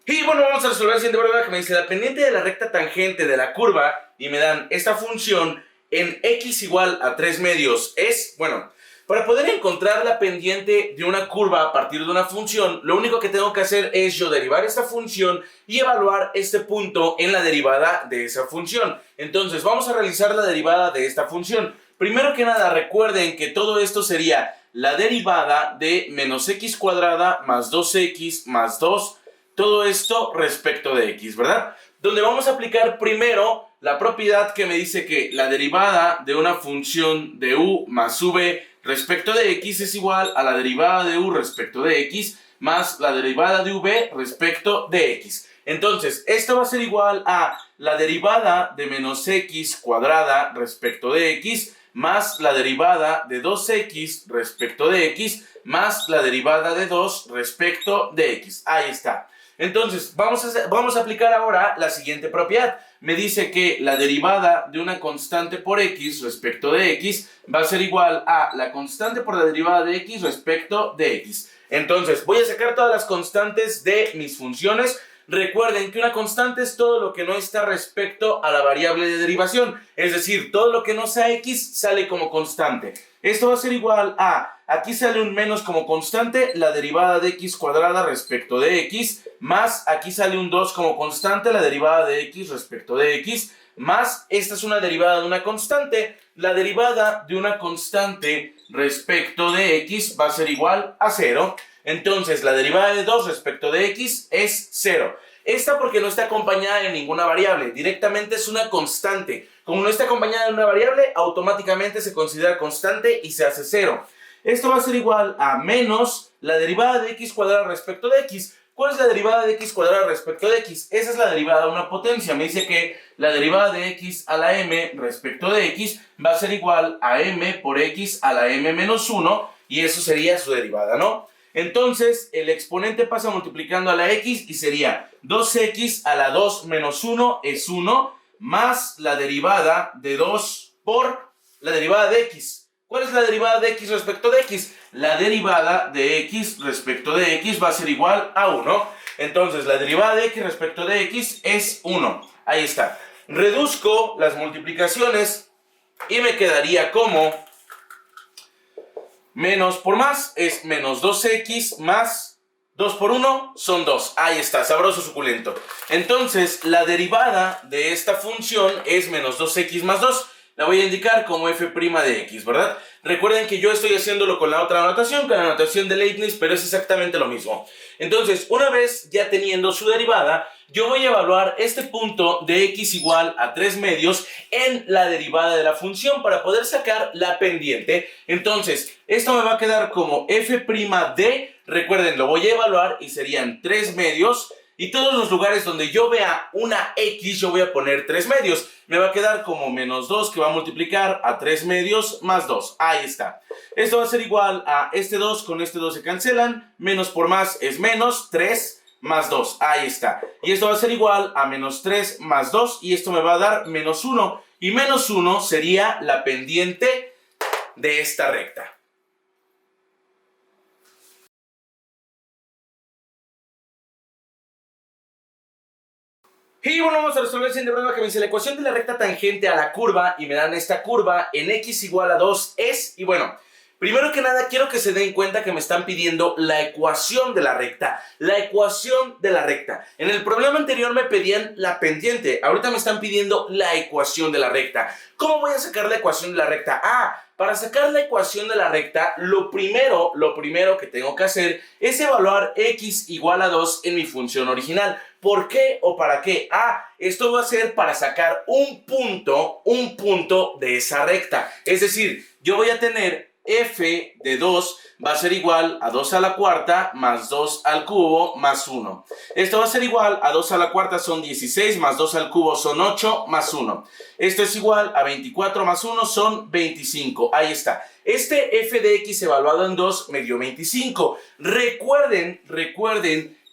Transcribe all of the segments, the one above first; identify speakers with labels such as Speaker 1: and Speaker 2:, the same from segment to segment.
Speaker 1: Y bueno, vamos a resolver el siguiente problema que me dice la pendiente de la recta tangente de la curva y me dan esta función en x igual a 3 medios es, bueno, para poder encontrar la pendiente de una curva a partir de una función, lo único que tengo que hacer es yo derivar esta función y evaluar este punto en la derivada de esa función. Entonces, vamos a realizar la derivada de esta función. Primero que nada, recuerden que todo esto sería la derivada de menos x cuadrada más 2x más 2, todo esto respecto de x, ¿verdad? Donde vamos a aplicar primero la propiedad que me dice que la derivada de una función de u más v respecto de x es igual a la derivada de u respecto de x más la derivada de v respecto de x. Entonces, esto va a ser igual a la derivada de menos x cuadrada respecto de x más la derivada de 2x respecto de x más la derivada de 2 respecto de x. Ahí está. Entonces, vamos a aplicar ahora la siguiente propiedad. Me dice que la derivada de una constante por x respecto de x va a ser igual a la constante por la derivada de x respecto de x. Entonces, voy a sacar todas las constantes de mis funciones. Recuerden que una constante es todo lo que no está respecto a la variable de derivación. Es decir, todo lo que no sea x sale como constante. Esto va a ser igual a, aquí sale un menos como constante, la derivada de x cuadrada respecto de x, más aquí sale un 2 como constante, la derivada de x respecto de x, más esta es una derivada de una constante, la derivada de una constante respecto de x va a ser igual a 0. Entonces, la derivada de 2 respecto de x es 0. Esta porque no está acompañada de ninguna variable, directamente es una constante. Como no está acompañada de una variable, automáticamente se considera constante y se hace 0. Esto va a ser igual a menos la derivada de x cuadrada respecto de x. ¿Cuál es la derivada de x cuadrada respecto de x? Esa es la derivada de una potencia. Me dice que la derivada de x a la m respecto de x va a ser igual a m por x a la m menos 1 y eso sería su derivada, ¿no? Entonces, el exponente pasa multiplicando a la x y sería 2x a la 2 menos 1 es 1, más la derivada de 2 por la derivada de x. ¿Cuál es la derivada de x respecto de x? La derivada de x respecto de x va a ser igual a 1. Entonces, la derivada de x respecto de x es 1. Ahí está. Reduzco las multiplicaciones y me quedaría como menos por más es menos 2x más 2 por 1 son 2. Ahí está, sabroso, suculento. Entonces, la derivada de esta función es menos 2x más 2. La voy a indicar como f' de x, ¿verdad? Recuerden que yo estoy haciéndolo con la otra anotación, con la anotación de Leibniz, pero es exactamente lo mismo. Entonces, una vez ya teniendo su derivada, yo voy a evaluar este punto de x igual a 3 medios en la derivada de la función para poder sacar la pendiente. Entonces, esto me va a quedar como f' de, recuerden, lo voy a evaluar y serían 3 medios. Y todos los lugares donde yo vea una x, yo voy a poner 3 medios. Me va a quedar como menos 2 que va a multiplicar a 3 medios más 2. Ahí está. Esto va a ser igual a este 2 con este 2 se cancelan. Menos por más es menos 3 más 2. Ahí está. Y esto va a ser igual a menos 3 más 2. Y esto me va a dar menos 1. Y menos 1 sería la pendiente de esta recta. Y bueno, vamos a resolver el siguiente problema que me dice la ecuación de la recta tangente a la curva y me dan esta curva en x igual a 2 es, y bueno, primero que nada quiero que se den cuenta que me están pidiendo la ecuación de la recta, la ecuación de la recta. En el problema anterior me pedían la pendiente, ahorita me están pidiendo la ecuación de la recta. ¿Cómo voy a sacar la ecuación de la recta? Para sacar la ecuación de la recta, lo primero que tengo que hacer es evaluar x igual a 2 en mi función original. ¿Por qué o para qué? Esto va a ser para sacar un punto de esa recta. Es decir, yo voy a tener f de 2 va a ser igual a 2 a la cuarta más 2 al cubo más 1. Esto va a ser igual a 2 a la cuarta son 16 más 2 al cubo son 8 más 1. Esto es igual a 24 más 1 son 25. Ahí está. Este f de x evaluado en 2 me dio 25. Recuerden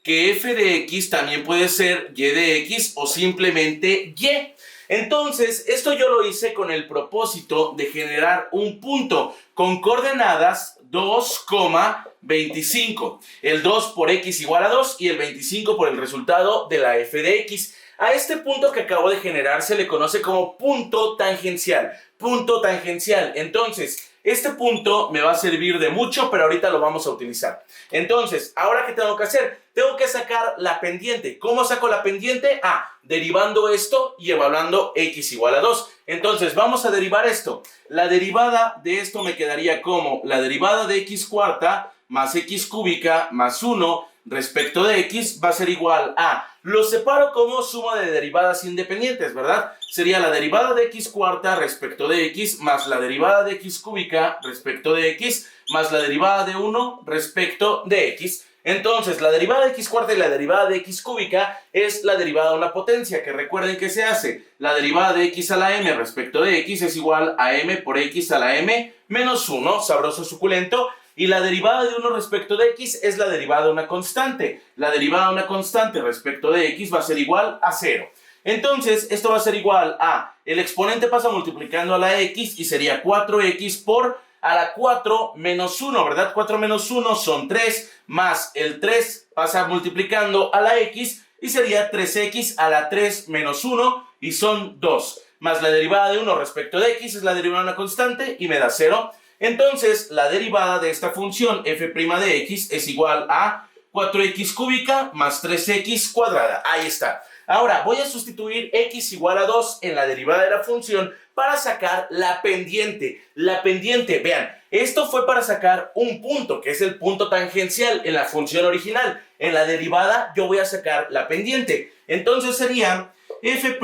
Speaker 1: que f de x también puede ser y de x o simplemente y. Entonces, esto yo lo hice con el propósito de generar un punto con coordenadas 2,25. El 2 por x igual a 2 y el 25 por el resultado de la f de x. A este punto que acabo de generar se le conoce como punto tangencial. Punto tangencial. Entonces, este punto me va a servir de mucho, pero ahorita lo vamos a utilizar. Entonces, ¿ahora qué tengo que hacer? Tengo que sacar la pendiente. ¿Cómo saco la pendiente? Derivando esto y evaluando x igual a 2. Entonces, vamos a derivar esto. La derivada de esto me quedaría como la derivada de x cuarta más x cúbica más 1 respecto de x va a ser igual a... Lo separo como suma de derivadas independientes, ¿verdad? Sería la derivada de x cuarta respecto de x más la derivada de x cúbica respecto de x más la derivada de 1 respecto de x. Entonces, la derivada de x cuarta y la derivada de x cúbica es la derivada de una potencia, que recuerden que se hace. La derivada de x a la m respecto de x es igual a m por x a la m menos 1, sabroso suculento. Y la derivada de 1 respecto de x es la derivada de una constante. La derivada de una constante respecto de x va a ser igual a 0. Entonces, esto va a ser igual a... El exponente pasa multiplicando a la x y sería 4x por a la 4 menos 1, ¿verdad? 4 menos 1 son 3, más el 3 pasa multiplicando a la x y sería 3x a la 3 menos 1 y son 2. Más la derivada de 1 respecto de x es la derivada de una constante y me da 0. Entonces, la derivada de esta función f' de x es igual a 4x cúbica más 3x cuadrada. Ahí está. Ahora, voy a sustituir x igual a 2 en la derivada de la función para sacar la pendiente. La pendiente, vean, esto fue para sacar un punto, que es el punto tangencial en la función original. En la derivada yo voy a sacar la pendiente. Entonces sería f'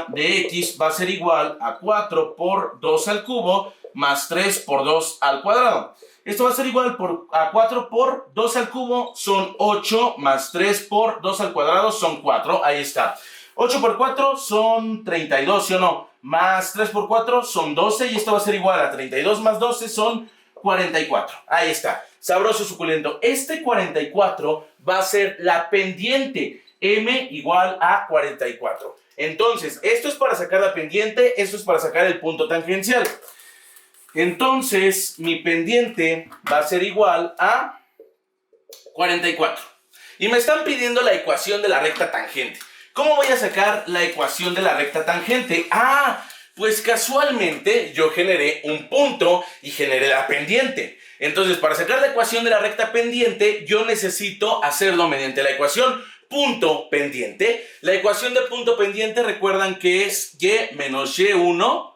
Speaker 1: de x va a ser igual a 4 por 2 al cubo más 3 por 2 al cuadrado. Esto va a ser igual a 4 por 2 al cubo son 8 más 3 por 2 al cuadrado son 4. Ahí está. 8 por 4 son 32, ¿sí o no? Más 3 por 4 son 12 y esto va a ser igual a 32 más 12 son 44. Ahí está. Sabroso suculento. Este 44 va a ser la pendiente. M igual a 44. Entonces, esto es para sacar la pendiente, esto es para sacar el punto tangencial. Entonces, mi pendiente va a ser igual a 44. Y me están pidiendo la ecuación de la recta tangente. ¿Cómo voy a sacar la ecuación de la recta tangente? Pues casualmente yo generé un punto y generé la pendiente. Entonces, para sacar la ecuación de la recta pendiente, yo necesito hacerlo mediante la ecuación punto pendiente. La ecuación de punto pendiente, recuerdan que es y menos y1...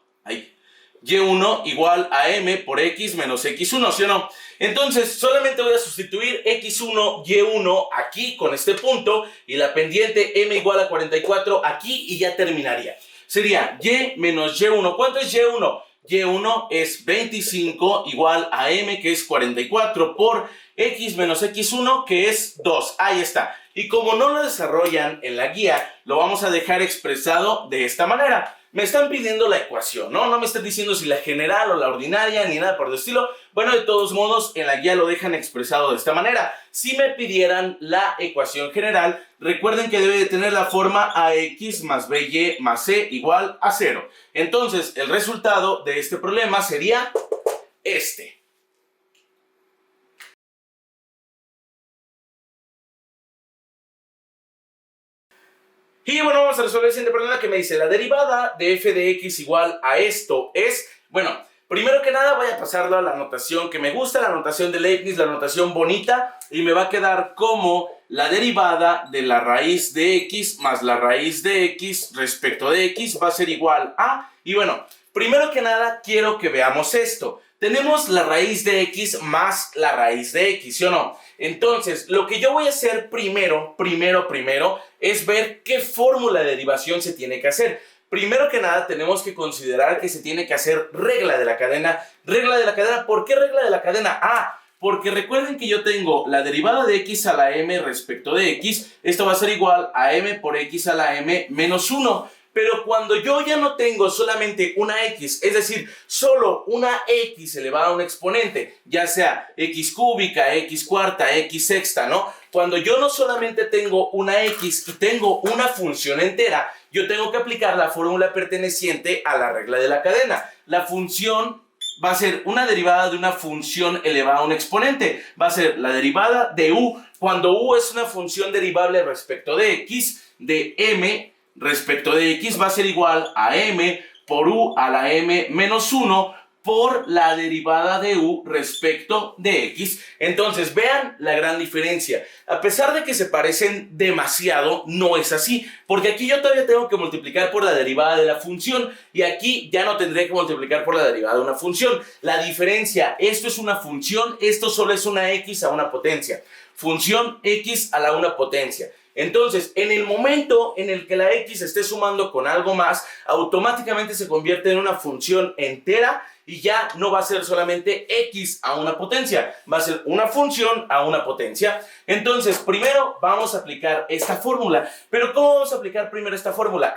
Speaker 1: y1 igual a m por x menos x1, ¿sí o no? Entonces, solamente voy a sustituir x1, y1 aquí con este punto y la pendiente m igual a 44 aquí y ya terminaría. Sería y menos y1. ¿Cuánto es y1? y1 es 25 igual a m, que es 44, por x menos x1, que es 2. Ahí está. Y como no lo desarrollan en la guía, lo vamos a dejar expresado de esta manera. Me están pidiendo la ecuación, ¿no? No me están diciendo si la general o la ordinaria, ni nada por el estilo. Bueno, de todos modos, en la guía lo dejan expresado de esta manera. Si me pidieran la ecuación general, recuerden que debe de tener la forma ax más by más c igual a 0. Entonces, el resultado de este problema sería este. Y bueno, vamos a resolver el siguiente problema que me dice la derivada de f de x igual a esto es, bueno, primero que nada voy a pasarlo a la notación que me gusta, la notación de Leibniz, la notación bonita, y me va a quedar como la derivada de la raíz de x más la raíz de x respecto de x va a ser igual a, y bueno, primero que nada quiero que veamos esto. Tenemos la raíz de x más la raíz de x, ¿sí o no? Entonces, lo que yo voy a hacer primero, es ver qué fórmula de derivación se tiene que hacer. Primero que nada, tenemos que considerar que se tiene que hacer regla de la cadena. Regla de la cadena, ¿por qué regla de la cadena? Porque recuerden que yo tengo la derivada de x a la m respecto de x. Esto va a ser igual a m por x a la m menos 1. Pero cuando yo ya no tengo solamente una x, es decir, solo una x elevada a un exponente, ya sea x cúbica, x cuarta, x sexta, ¿no? Cuando yo no solamente tengo una x y tengo una función entera, yo tengo que aplicar la fórmula perteneciente a la regla de la cadena. La función va a ser una derivada de una función elevada a un exponente. Va a ser la derivada de u, cuando u es una función derivable respecto de x, de m respecto de x va a ser igual a m por u a la m menos 1 por la derivada de u respecto de x. Entonces, vean la gran diferencia. A pesar de que se parecen demasiado, no es así, porque aquí yo todavía tengo que multiplicar por la derivada de la función y aquí ya no tendré que multiplicar por la derivada de una función. La diferencia, esto es una función, esto solo es una x a una potencia. Función x a la una potencia. Entonces, en el momento en el que la x esté sumando con algo más, automáticamente se convierte en una función entera y ya no va a ser solamente x a una potencia, va a ser una función a una potencia. Entonces, primero vamos a aplicar esta fórmula. ¿Pero cómo vamos a aplicar primero esta fórmula?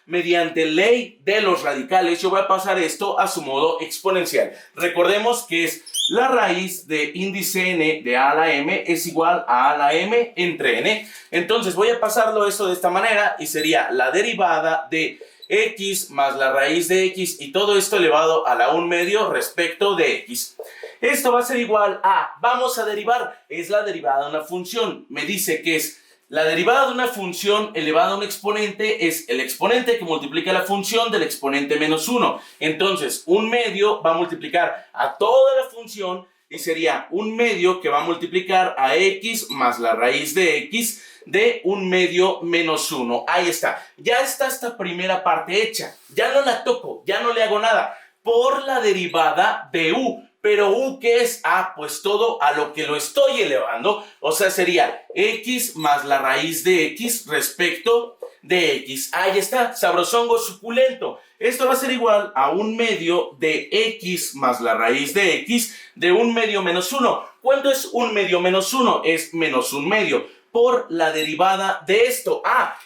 Speaker 1: Mediante ley de los radicales, yo voy a pasar esto a su modo exponencial. Recordemos que es la raíz de índice n de a a la m es igual a la m entre n. Entonces voy a pasarlo eso de esta manera y sería la derivada de x más la raíz de x y todo esto elevado a la 1/2 respecto de x. Esto va a ser igual a, vamos a derivar, es la derivada de una función. Me dice que es la derivada de una función elevada a un exponente, es el exponente que multiplica la función del exponente menos 1. Entonces, 1/2 va a multiplicar a toda la función y sería 1/2 que va a multiplicar a x más la raíz de x de 1/2 menos 1. Ahí está. Ya está esta primera parte hecha. Ya no la toco, ya no le hago nada. Por la derivada de u. Pero u, ¿qué es? Pues todo a lo que lo estoy elevando. O sea, sería x más la raíz de x respecto de x. Ahí está, sabrosongo suculento. Esto va a ser igual a 1/2 de x más la raíz de x de 1/2 menos 1. ¿Cuánto es 1/2 menos 1? Es menos 1/2 por la derivada de esto.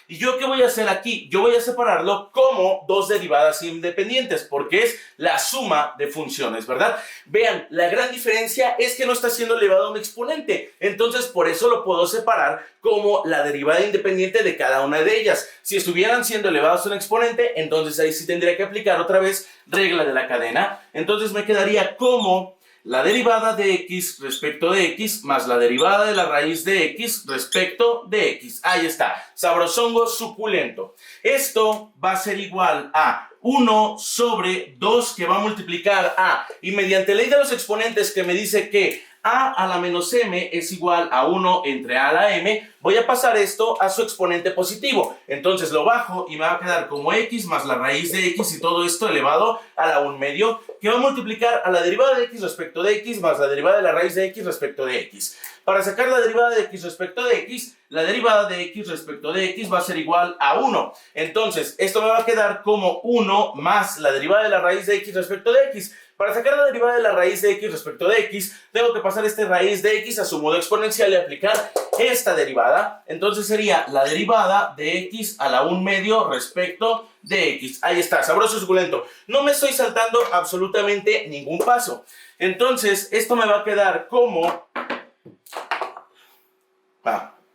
Speaker 1: ¿Y yo qué voy a hacer aquí? Yo voy a separarlo como dos derivadas independientes, porque es la suma de funciones, ¿verdad? Vean, la gran diferencia es que no está siendo elevado a un exponente, entonces por eso lo puedo separar como la derivada independiente de cada una de ellas. Si estuvieran siendo elevados a un exponente, entonces ahí sí tendría que aplicar otra vez regla de la cadena. Entonces me quedaría como la derivada de x respecto de x más la derivada de la raíz de x respecto de x. Ahí está, sabrosongo suculento. Esto va a ser igual a 1 sobre 2 que va a multiplicar a, y mediante ley de los exponentes que me dice que a la menos m es igual a 1 entre a la m, voy a pasar esto a su exponente positivo. Entonces lo bajo y me va a quedar como x más la raíz de x y todo esto elevado a la 1/2, que va a multiplicar a la derivada de x respecto de x más la derivada de la raíz de x respecto de x. Para sacar la derivada de x respecto de x, la derivada de x respecto de x va a ser igual a 1. Entonces, esto me va a quedar como 1 más la derivada de la raíz de x respecto de x. Para sacar la derivada de la raíz de x respecto de x, tengo que pasar este raíz de x a su modo exponencial y aplicar esta derivada. Entonces sería la derivada de x a la 1/2 respecto de x. Ahí está, sabroso suculento. No me estoy saltando absolutamente ningún paso. Entonces, esto me va a quedar como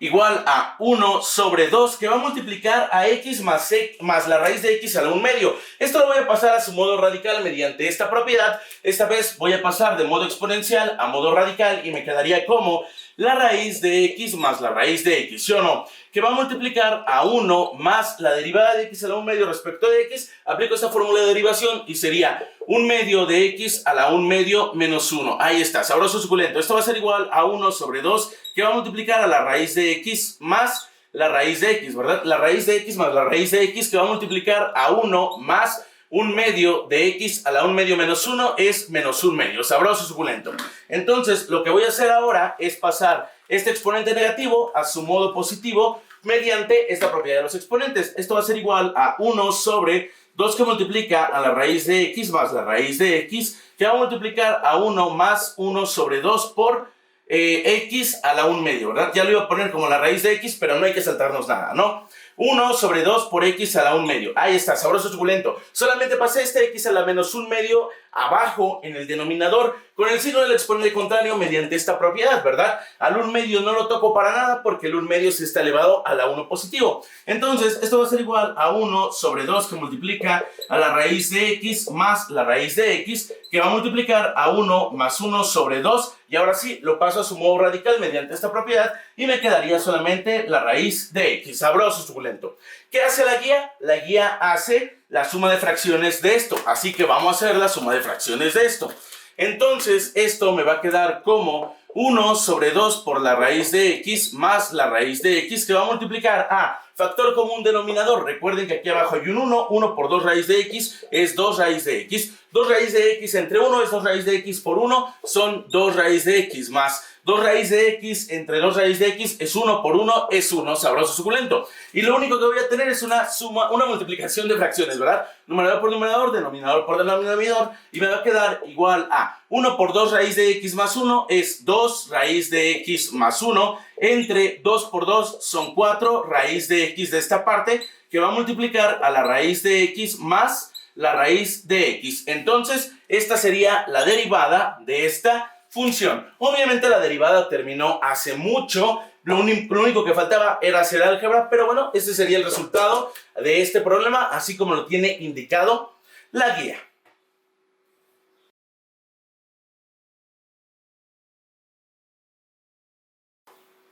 Speaker 1: igual a 1 sobre 2 que va a multiplicar a x más la raíz de x a la 1/2. Esto lo voy a pasar a su modo radical mediante esta propiedad. Esta vez voy a pasar de modo exponencial a modo radical y me quedaría como la raíz de x más la raíz de x, ¿sí o no? Que va a multiplicar a 1 más la derivada de x a la 1/2 respecto de x. Aplico esta fórmula de derivación y sería 1/2 de x a la 1/2 menos 1. Ahí está, sabroso suculento. Esto va a ser igual a 1 sobre 2 que va a multiplicar a la raíz de x más la raíz de x, ¿verdad? La raíz de x más la raíz de x que va a multiplicar a 1 más 1/2 de x a la 1/2 menos 1 es menos 1/2, sabroso suculento. Entonces, lo que voy a hacer ahora es pasar este exponente negativo a su modo positivo mediante esta propiedad de los exponentes. Esto va a ser igual a 1 sobre 2 que multiplica a la raíz de x más la raíz de x, que va a multiplicar a 1 más 1 sobre 2 por x a la 1/2, ¿verdad? Ya lo iba a poner como la raíz de x, pero no hay que saltarnos nada, ¿no? 1 sobre 2 por x a la 1 medio. Ahí está, sabroso suculento. Solamente pasé este x a la menos 1 medio abajo en el denominador con el signo del exponente contrario mediante esta propiedad, ¿verdad? Al 1 medio no lo toco para nada porque el 1 medio se está elevado a la 1 positivo. Entonces, esto va a ser igual a 1 sobre 2 que multiplica a la raíz de x más la raíz de x, que va a multiplicar a 1 más 1 sobre 2. Y ahora sí, lo paso a su modo radical mediante esta propiedad y me quedaría solamente la raíz de x. Sabroso, suculento. ¿Qué hace la guía? La guía hace la suma de fracciones de esto. Así que vamos a hacer la suma de fracciones de esto. Entonces, esto me va a quedar como 1 sobre 2 por la raíz de x más la raíz de x, que va a multiplicar a factor común denominador. Recuerden que aquí abajo hay un 1. 1 por 2 raíz de x es 2 raíz de x. 2 raíz de x entre 1 es 2 raíz de x por 1. Son 2 raíz de x más 2 raíz de x entre 2 raíz de x es 1 por 1 es 1, sabroso suculento. Y lo único que voy a tener es una suma, una multiplicación de fracciones, ¿verdad? Numerador por numerador, denominador por denominador, y me va a quedar igual a 1 por 2 raíz de x más 1 es 2 raíz de x más 1, entre 2 por 2 son 4 raíz de x de esta parte, que va a multiplicar a la raíz de x más la raíz de x. Entonces, esta sería la derivada de esta función. Obviamente la derivada terminó hace mucho, lo único que faltaba era hacer álgebra, pero bueno, ese sería el resultado de este problema, así como lo tiene indicado la guía.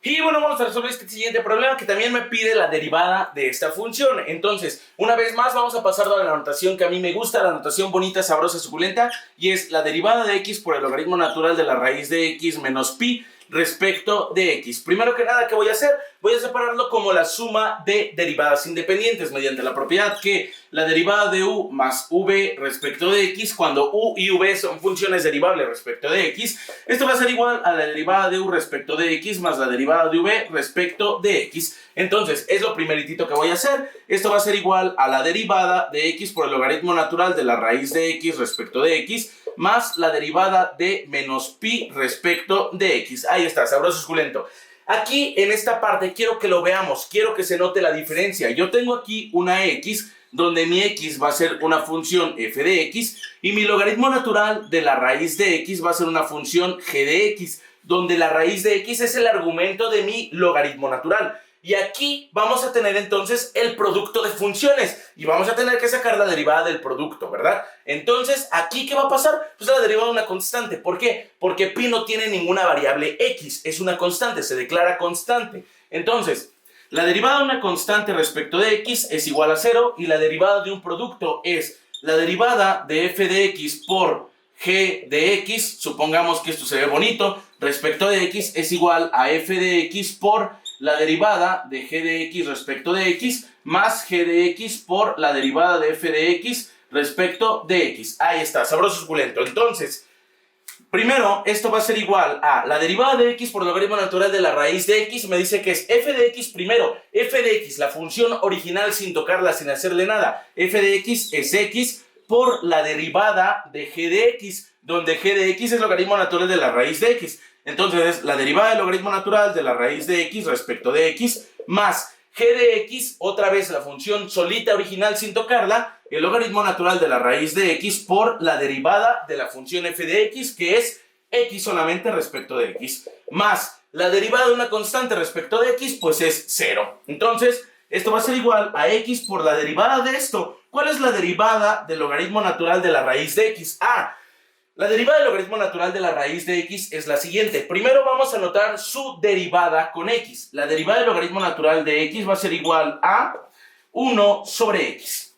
Speaker 1: Y bueno, vamos a resolver este siguiente problema que también me pide la derivada de esta función. Entonces, una vez más vamos a pasar a la notación que a mí me gusta, la notación bonita, sabrosa, suculenta, y es la derivada de x por el logaritmo natural de la raíz de x menos pi respecto de x. Primero que nada, ¿qué voy a hacer? Voy a separarlo como la suma de derivadas independientes mediante la propiedad que la derivada de u más v respecto de x, cuando u y v son funciones derivables respecto de x, esto va a ser igual a la derivada de u respecto de x más la derivada de v respecto de x. Entonces, es lo primeritito que voy a hacer. Esto va a ser igual a la derivada de x por el logaritmo natural de la raíz de x respecto de x más la derivada de menos pi respecto de x. Ahí está, sabroso suculento. Aquí en esta parte quiero que lo veamos, quiero que se note la diferencia. Yo tengo aquí una x donde mi x va a ser una función f de x y mi logaritmo natural de la raíz de x va a ser una función g de x, donde la raíz de x es el argumento de mi logaritmo natural. Y aquí vamos a tener entonces el producto de funciones y vamos a tener que sacar la derivada del producto, ¿verdad? Entonces, ¿aquí qué va a pasar? Pues la derivada de una constante. ¿Por qué? Porque pi no tiene ninguna variable x, es una constante, se declara constante. Entonces, la derivada de una constante respecto de x es igual a 0 y la derivada de un producto es la derivada de f de x por g de x, supongamos que esto se ve bonito, respecto de x es igual a f de x por la derivada de g de x respecto de x más g de x por la derivada de f de x respecto de x. Ahí está, sabroso suculento. Entonces, primero, esto va a ser igual a la derivada de x por el logaritmo natural de la raíz de x. Me dice que es f de x primero. F de x, la función original sin tocarla, sin hacerle nada. F de x es x por la derivada de g de x, donde g de x es el logaritmo natural de la raíz de x. Entonces, la derivada del logaritmo natural de la raíz de x respecto de x más g de x, otra vez la función solita original sin tocarla, el logaritmo natural de la raíz de x por la derivada de la función f de x, que es x solamente respecto de x, más la derivada de una constante respecto de x, pues es 0. Entonces, esto va a ser igual a x por la derivada de esto. ¿Cuál es la derivada del logaritmo natural de la raíz de x? La derivada del logaritmo natural de la raíz de x es la siguiente. Primero vamos a anotar su derivada con x. La derivada del logaritmo natural de x va a ser igual a 1 sobre x.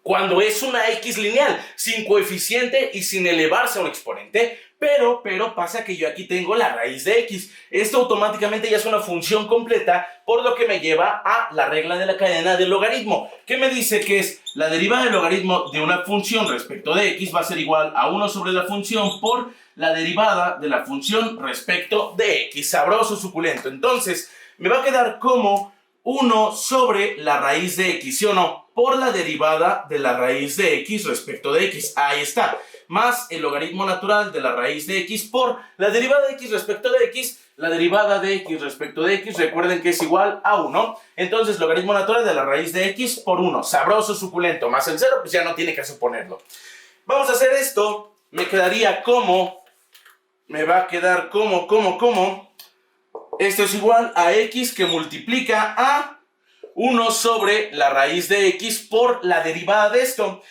Speaker 1: Cuando es una x lineal, sin coeficiente y sin elevarse a un exponente. Pero pasa que yo aquí tengo la raíz de x. Esto automáticamente ya es una función completa, por lo que me lleva a la regla de la cadena del logaritmo, que me dice que es la derivada del logaritmo de una función respecto de x va a ser igual a 1 sobre la función por la derivada de la función respecto de x. Sabroso, suculento. Entonces, me va a quedar como 1 sobre la raíz de x, ¿sí o no? Por la derivada de la raíz de x respecto de x. Ahí está. Más el logaritmo natural de la raíz de x por la derivada de x respecto de x. La derivada de x respecto de x, recuerden que es igual a 1. Entonces, logaritmo natural de la raíz de x por 1. Sabroso, suculento. Más el 0, pues ya no tiene que suponerlo. Vamos a hacer esto. Me quedaría como... Me va a quedar como... Esto es igual a x que multiplica a 1 sobre la raíz de x por la derivada de esto.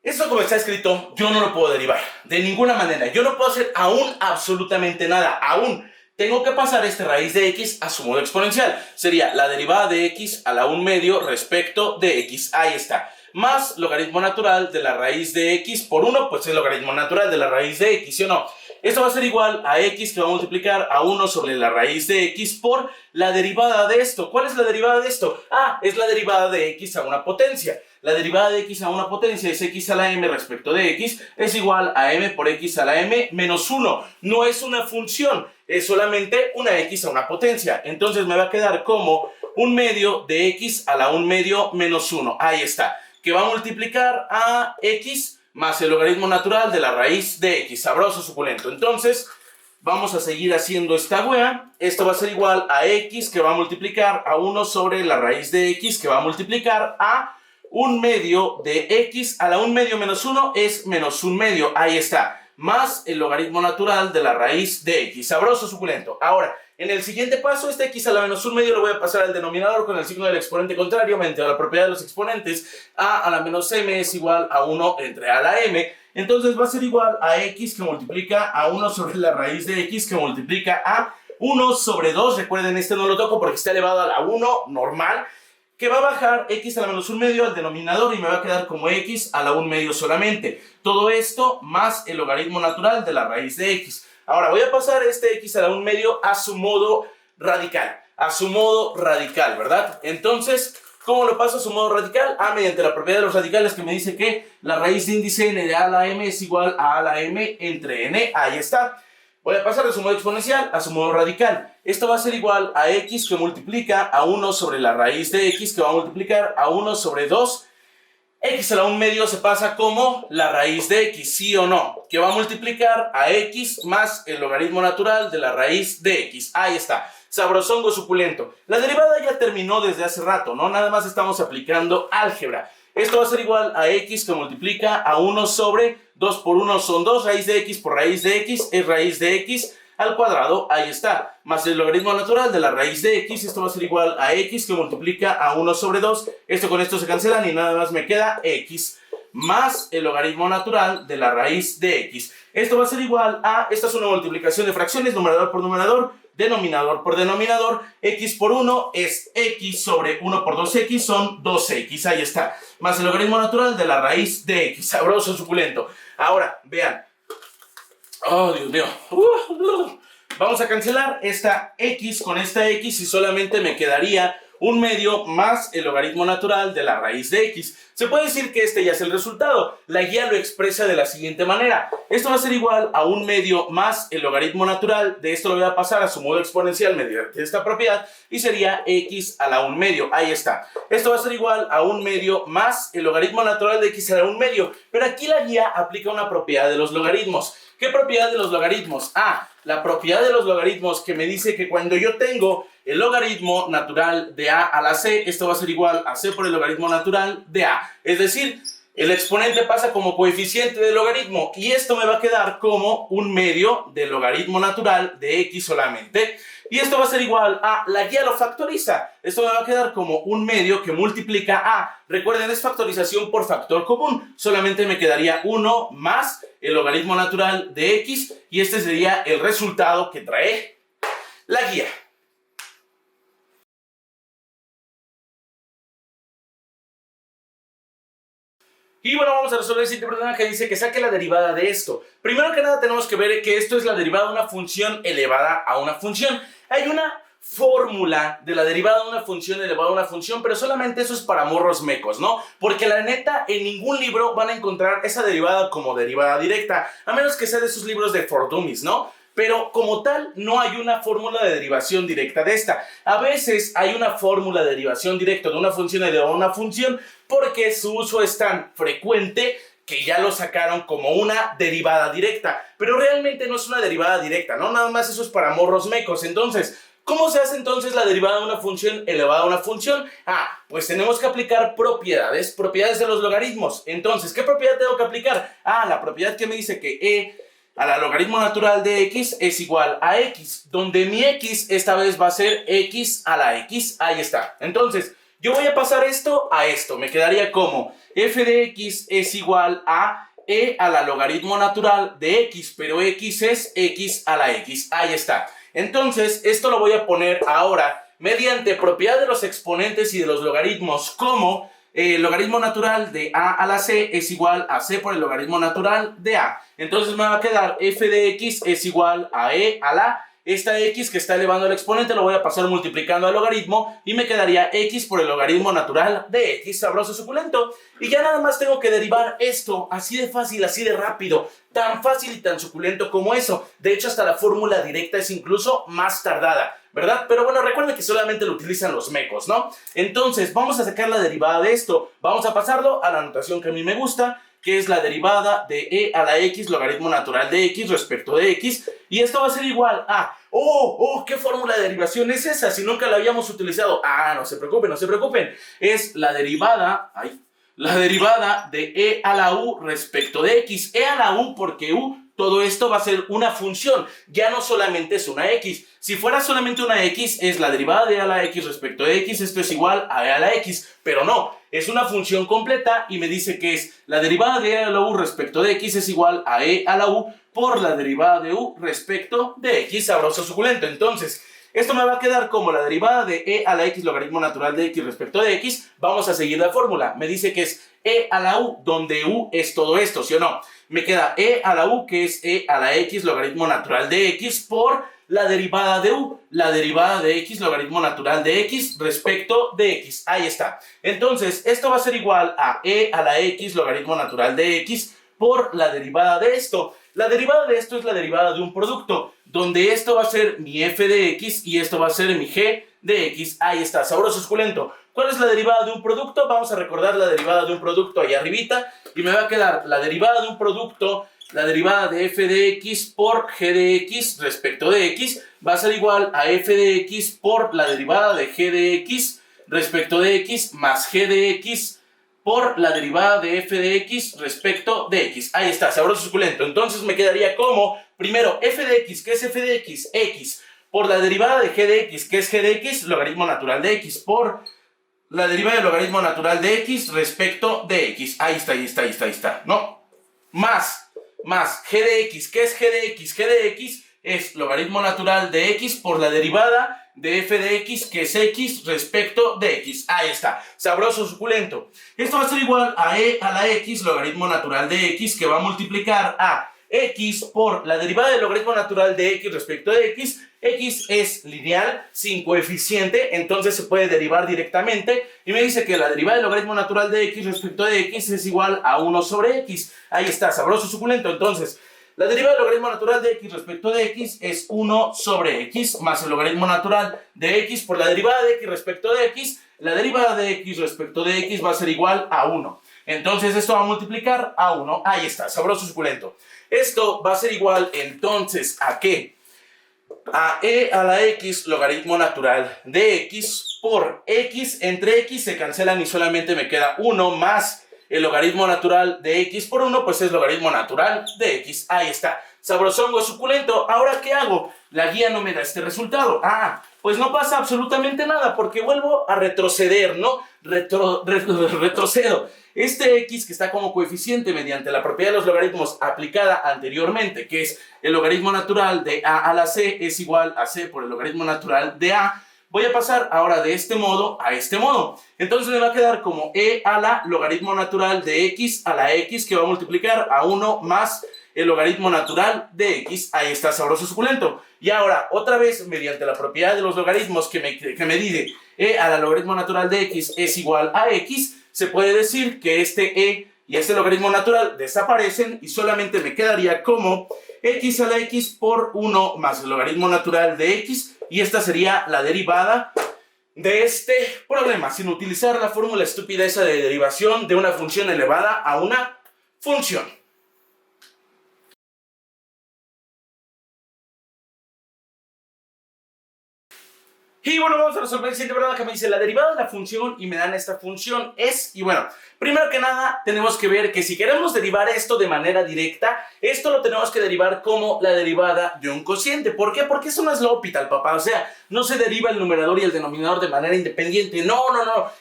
Speaker 1: Esto como está escrito, yo no lo puedo derivar. De ninguna manera. Yo no puedo hacer aún absolutamente nada. Aún tengo que pasar esta raíz de x a su modo exponencial. Sería la derivada de x a la 1 medio respecto de x. Ahí está. Más logaritmo natural de la raíz de x por 1, pues es logaritmo natural de la raíz de x, ¿sí o no? Esto va a ser igual a x que va a multiplicar a 1 sobre la raíz de x por la derivada de esto. ¿Cuál es la derivada de esto? Ah, es la derivada de x a una potencia. La derivada de x a una potencia es x a la m respecto de x, es igual a m por x a la m menos 1. No es una función, es solamente una x a una potencia. Entonces me va a quedar como 1 medio de x a la 1 medio menos 1. Ahí está. Que va a multiplicar a x más el logaritmo natural de la raíz de x. Sabroso, suculento. Entonces, vamos a seguir haciendo esta wea. Esto va a ser igual a x que va a multiplicar a 1 sobre la raíz de x que va a multiplicar a 1 medio de x a la 1 medio menos 1 es menos 1 medio. Ahí está. Más el logaritmo natural de la raíz de x. Sabroso, suculento. Ahora, en el siguiente paso, este x a la menos 1 medio lo voy a pasar al denominador con el signo del exponente contrario mediante la propiedad de los exponentes. A la menos m es igual a 1 entre a la m. Entonces va a ser igual a x que multiplica a 1 sobre la raíz de x que multiplica a 1 sobre 2. Recuerden, este no lo toco porque está elevado a la 1 normal. Que va a bajar x a la menos 1 medio al denominador y me va a quedar como x a la 1 medio solamente. Todo esto más el logaritmo natural de la raíz de x. Ahora voy a pasar este x a la 1 medio a su modo radical. A su modo radical, ¿verdad? Entonces, ¿cómo lo paso a su modo radical? Mediante la propiedad de los radicales que me dice que la raíz de índice n de a la m es igual a la m entre n. Ahí está. Voy a pasar de su modo exponencial a su modo radical. Esto va a ser igual a x que multiplica a 1 sobre la raíz de x que va a multiplicar a 1 sobre 2. X a la 1 medio se pasa como la raíz de x, ¿sí o no? Que va a multiplicar a x más el logaritmo natural de la raíz de x. Ahí está. Sabrosongo, suculento. La derivada ya terminó desde hace rato, ¿no? Nada más estamos aplicando álgebra. Esto va a ser igual a x que multiplica a 1 sobre 2 por 1 son 2, raíz de x por raíz de x es raíz de x al cuadrado, ahí está, más el logaritmo natural de la raíz de x, esto va a ser igual a x que multiplica a 1 sobre 2, esto con esto se cancelan y nada más me queda x, más el logaritmo natural de la raíz de x. Esto va a ser igual a, esta es una multiplicación de fracciones, numerador por numerador, denominador por denominador, x por 1 es x sobre 1 por 2x son 2x, ahí está, más el logaritmo natural de la raíz de x, sabroso, suculento. Ahora, vean, oh Dios mío, vamos a cancelar esta x con esta x y solamente me quedaría 1 medio más el logaritmo natural de la raíz de x. Se puede decir que este ya es el resultado. La guía lo expresa de la siguiente manera. Esto va a ser igual a 1 medio más el logaritmo natural. De esto lo voy a pasar a su modo exponencial mediante esta propiedad y sería x a la 1 medio. Ahí está. Esto va a ser igual a 1 medio más el logaritmo natural de x a la 1 medio. Pero aquí la guía aplica una propiedad de los logaritmos. ¿Qué propiedad de los logaritmos? La propiedad de los logaritmos que me dice que cuando yo tengo el logaritmo natural de a la c, esto va a ser igual a c por el logaritmo natural de a. Es decir, el exponente pasa como coeficiente del logaritmo y esto me va a quedar como 1 medio del logaritmo natural de x solamente. Y esto va a ser igual a, la guía lo factoriza. Esto me va a quedar como 1 medio que multiplica a. Recuerden, es factorización por factor común. Solamente me quedaría 1 más el logaritmo natural de x y este sería el resultado que trae la guía. Y bueno, vamos a resolver el siguiente problema que dice que saque la derivada de esto. Primero que nada tenemos que ver que esto es la derivada de una función elevada a una función. Hay una fórmula de la derivada de una función elevada a una función, pero solamente eso es para morros mecos, ¿no? Porque la neta, en ningún libro van a encontrar esa derivada como derivada directa, a menos que sea de esos libros de For Dummies, ¿no? pero como tal no hay una fórmula de derivación directa de esta. A veces hay una fórmula de derivación directa de una función elevada a una función porque su uso es tan frecuente que ya lo sacaron como una derivada directa, pero realmente no es una derivada directa, ¿no? Nada más eso es para morros mecos. Entonces, ¿cómo se hace entonces la derivada de una función elevada a una función? Pues tenemos que aplicar propiedades de los logaritmos. Entonces, ¿qué propiedad tengo que aplicar? La propiedad que me dice que e a la logaritmo natural de x es igual a x, donde mi x esta vez va a ser x a la x, ahí está. Entonces, yo voy a pasar esto a esto, me quedaría como f de x es igual a e a la logaritmo natural de x, pero x es x a la x, ahí está. Entonces, esto lo voy a poner ahora mediante propiedad de los exponentes y de los logaritmos como el logaritmo natural de a a la c es igual a c por el logaritmo natural de a. Entonces me va a quedar f de x es igual a e a la, esta x que está elevando el exponente lo voy a pasar multiplicando al logaritmo y me quedaría x por el logaritmo natural de x, sabroso, suculento. Y ya nada más tengo que derivar esto, así de fácil, así de rápido, tan fácil y tan suculento como eso. De hecho, hasta la fórmula directa es incluso más tardada, ¿verdad? Pero bueno, recuerden que solamente lo utilizan los mecos, ¿no? Entonces, vamos a sacar la derivada de esto. Vamos a pasarlo a la notación que a mí me gusta, que es la derivada de e a la x logaritmo natural de x respecto de x. Y esto va a ser igual a... ¿Qué fórmula de derivación es esa? Si nunca la habíamos utilizado. No se preocupen, no se preocupen. Es la derivada... la derivada de e a la u respecto de x. E a la u porque u, todo esto va a ser una función, ya no solamente es una x. Si fuera solamente una x, es la derivada de e a la x respecto de x, esto es igual a e a la x, pero no, es una función completa y me dice que es la derivada de e a la u respecto de x es igual a e a la u por la derivada de u respecto de x, sabroso, suculento. Entonces, esto me va a quedar como la derivada de e a la x logaritmo natural de x respecto de x. Vamos a seguir la fórmula. Me dice que es e a la u, donde u es todo esto, ¿sí o no? Me queda e a la u, que es e a la x logaritmo natural de x, por la derivada de u, la derivada de x logaritmo natural de x respecto de x. Ahí está. Entonces, esto va a ser igual a e a la x logaritmo natural de x por la derivada de esto. La derivada de esto es la derivada de un producto, donde esto va a ser mi f de x y esto va a ser mi g de x. Ahí está, sabroso, suculento. ¿Cuál es la derivada de un producto? Vamos a recordar la derivada de un producto ahí arribita y me va a quedar la derivada de un producto, la derivada de f de x por g de x respecto de x va a ser igual a f de x por la derivada de g de x respecto de x más g de x por la derivada de f de x respecto de x. Ahí está, sabroso, suculento. Entonces me quedaría como, primero, f de x, ¿qué es f de x? X, por la derivada de g de x, ¿qué es g de x? Logaritmo natural de x, por la derivada del logaritmo natural de x respecto de x. Ahí está, ahí está, ahí está, ahí está, ¿no? Más g de x, ¿qué es g de x? G de x es logaritmo natural de x por la derivada de f de x, que es x respecto de x. Ahí está, sabroso, suculento. Esto va a ser igual a e a la x logaritmo natural de x, que va a multiplicar a x por la derivada del logaritmo natural de x respecto de x. X es lineal, sin coeficiente, entonces se puede derivar directamente. Y me dice que la derivada del logaritmo natural de x respecto de x es igual a 1 sobre x. Ahí está, sabroso, suculento. Entonces, la derivada del logaritmo natural de x respecto de x es 1 sobre x más el logaritmo natural de x por la derivada de x respecto de x. La derivada de x respecto de x va a ser igual a 1. Entonces esto va a multiplicar a 1. Ahí está, sabroso, suculento. Esto va a ser igual entonces a ¿qué? A e a la x logaritmo natural de x por x. Entre x se cancelan y solamente me queda 1 más el logaritmo natural de x por 1, pues es logaritmo natural de x. Ahí está, sabrosongo, suculento. Ahora, ¿qué hago? La guía no me da este resultado. Pues no pasa absolutamente nada porque vuelvo a retroceder, ¿no? Retrocedo. Este x que está como coeficiente mediante la propiedad de los logaritmos aplicada anteriormente, que es el logaritmo natural de a a la c es igual a c por el logaritmo natural de a, voy a pasar ahora de este modo a este modo. Entonces me va a quedar como e a la logaritmo natural de x a la x, que va a multiplicar a 1 más el logaritmo natural de x. Ahí está, sabroso, suculento. Y ahora, otra vez, mediante la propiedad de los logaritmos que me dice e a la logaritmo natural de x es igual a x, se puede decir que este e y este logaritmo natural desaparecen y solamente me quedaría como x a la x por 1 más el logaritmo natural de x, y esta sería la derivada de este problema, sin utilizar la fórmula estúpida esa de derivación de una función elevada a una función. Y bueno, vamos a resolver el siguiente problema que me dice la derivada de la función y me dan esta función es, y bueno, primero que nada tenemos que ver que si queremos derivar esto de manera directa, esto lo tenemos que derivar como la derivada de un cociente. ¿Por qué? Porque eso no es L'Hopital, papá, o sea, no se deriva el numerador y el denominador de manera independiente, no,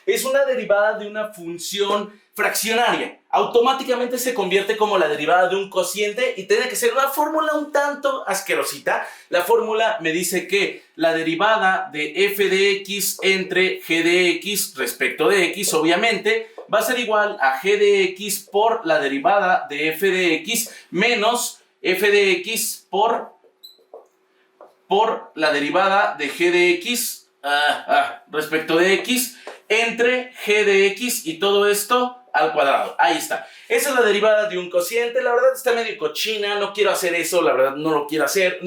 Speaker 1: es una derivada de una función fraccionaria. Automáticamente se convierte como la derivada de un cociente y tiene que ser una fórmula un tanto asquerosita. La fórmula me dice que la derivada de f de x entre g de x respecto de x, obviamente, va a ser igual a g de x por la derivada de f de x menos f de x por la derivada de g de x respecto de x entre g de x y todo esto al cuadrado. Ahí está. Esa es la derivada de un cociente. La verdad está medio cochina, no quiero hacer eso, la verdad no lo quiero hacer.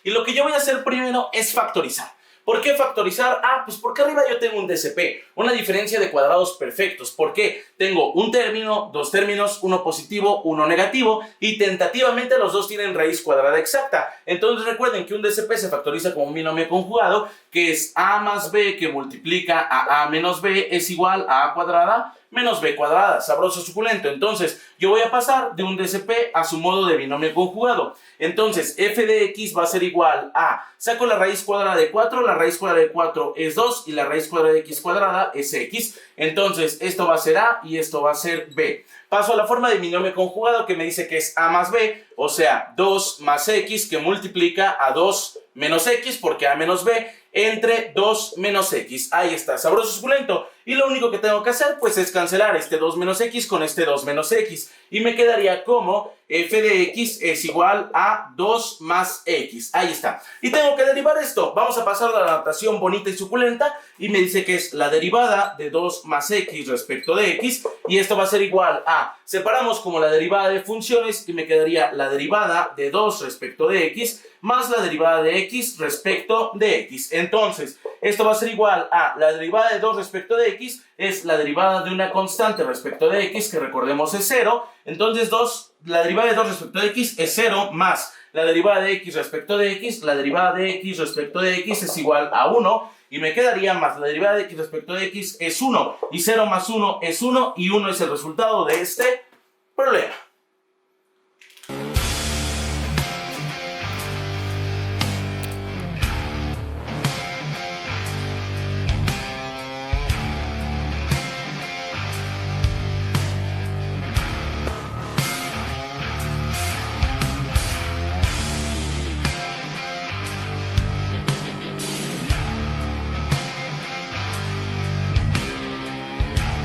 Speaker 1: Y lo que yo voy a hacer primero es factorizar. ¿Por qué factorizar? Pues porque arriba yo tengo un DCP, una diferencia de cuadrados perfectos. ¿Por qué? Tengo un término, dos términos, uno positivo, uno negativo, y tentativamente los dos tienen raíz cuadrada exacta. Entonces recuerden que un DCP se factoriza como un binomio conjugado, que es a más b que multiplica a menos b es igual a cuadrada menos b cuadrada, sabroso suculento. Entonces yo voy a pasar de un DCP a su modo de binomio conjugado. Entonces f de x va a ser igual a, saco la raíz cuadrada de 4, la raíz cuadrada de 4 es 2 y la raíz cuadrada de x cuadrada es x. Entonces esto va a ser a y esto va a ser b. Paso a la forma de binomio conjugado que me dice que es a más b, o sea 2 más x que multiplica a 2 menos x porque a menos b entre 2 menos x. Ahí está, sabroso suculento. Y lo único que tengo que hacer pues es cancelar este 2 menos x con este 2 menos x. Y me quedaría como f de x es igual a 2 más x. Ahí está. Y tengo que derivar esto. Vamos a pasar a la notación bonita y suculenta. Y me dice que es la derivada de 2 más x respecto de x. Y esto va a ser igual a, separamos como la derivada de funciones y me quedaría la derivada de 2 respecto de x más la derivada de x respecto de x. Entonces, esto va a ser igual a la derivada de 2 respecto de x es la derivada de una constante respecto de x, que recordemos es 0. Entonces, la derivada de 2 respecto de x es 0 más la derivada de x respecto de x, la derivada de x respecto de x es igual a 1. Y me quedaría más la derivada de x respecto de x es 1. Y 0 más 1 es 1 y 1 es el resultado de este problema.